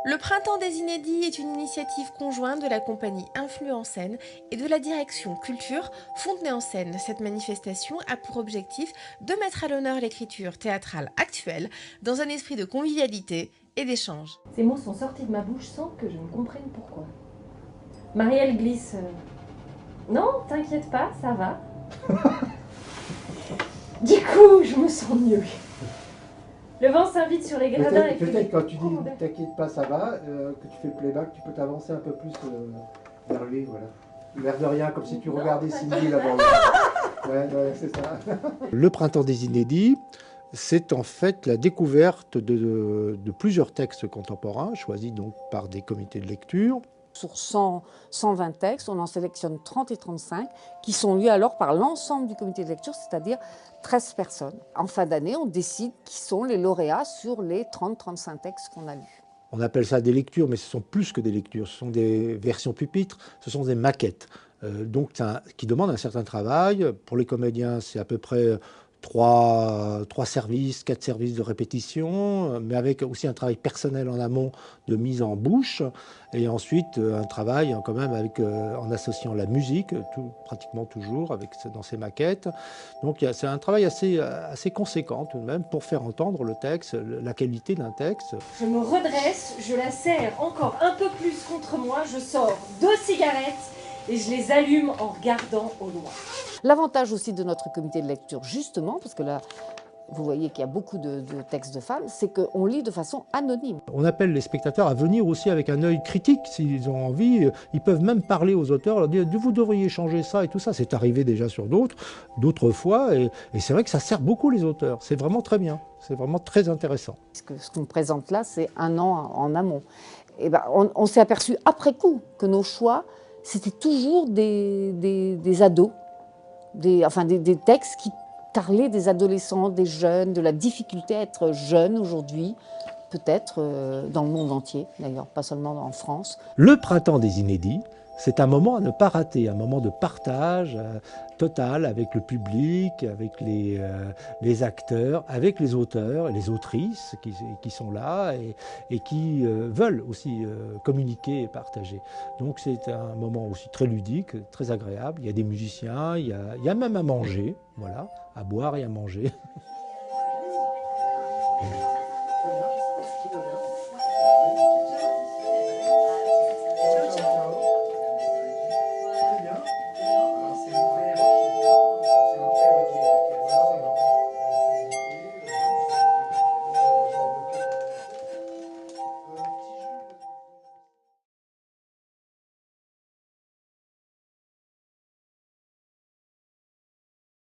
Le Printemps des Inédits est une initiative conjointe de la compagnie Influx en scène et de la direction Culture Fontenay en scène. Cette manifestation a pour objectif de mettre à l'honneur l'écriture théâtrale actuelle dans un esprit de convivialité et d'échange. Ces mots sont sortis de ma bouche sans que je ne comprenne pourquoi. Marielle glisse. Non, t'inquiète pas, ça va. Du coup, je me sens mieux. Le vent s'invite sur les gradins et peut-être quand tu dis t'inquiète pas, ça va, que tu fais le playback, tu peux t'avancer un peu plus vers lui, voilà. L'air de rien, comme si tu regardais Cindy là-bas. Ouais, c'est ça. Le Printemps des Inédits, c'est en fait la découverte de plusieurs textes contemporains, choisis donc par des comités de lecture. Sur 120 textes, on en sélectionne 30 et 35 qui sont lus alors par l'ensemble du comité de lecture, c'est-à-dire 13 personnes. En fin d'année, on décide qui sont les lauréats sur les 30-35 textes qu'on a lus. On appelle ça des lectures, mais ce sont plus que des lectures, ce sont des versions pupitres, ce sont des maquettes. Donc qui demandent un certain travail. Pour les comédiens, c'est à peu près 4 services de répétition, mais avec aussi un travail personnel en amont de mise en bouche, et ensuite un travail quand même en associant la musique, pratiquement toujours dans ces maquettes. Donc c'est un travail assez conséquent tout de même pour faire entendre le texte, la qualité d'un texte. Je me redresse, je la serre encore un peu plus contre moi, je sors 2 cigarettes et je les allume en regardant au loin. L'avantage aussi de notre comité de lecture, justement, parce que là, vous voyez qu'il y a beaucoup de textes de femmes, c'est qu'on lit de façon anonyme. On appelle les spectateurs à venir aussi avec un œil critique s'ils ont envie. Ils peuvent même parler aux auteurs, leur dire « vous devriez changer ça » et tout ça. C'est arrivé déjà sur d'autres fois, et c'est vrai que ça sert beaucoup les auteurs. C'est vraiment très bien, c'est vraiment très intéressant. Ce qu'on présente là, c'est un an en amont. Et ben, on s'est aperçu après coup que nos choix, c'était toujours des ados, des textes qui parlaient des adolescents, des jeunes, de la difficulté à être jeune aujourd'hui, peut-être dans le monde entier, d'ailleurs, pas seulement en France. Le Printemps des Inédits, c'est un moment à ne pas rater, un moment de partage total avec le public, avec les acteurs, avec les auteurs et les autrices qui sont là et qui veulent aussi communiquer et partager. Donc c'est un moment aussi très ludique, très agréable. Il y a des musiciens, il y a même à manger, voilà, à boire et à manger.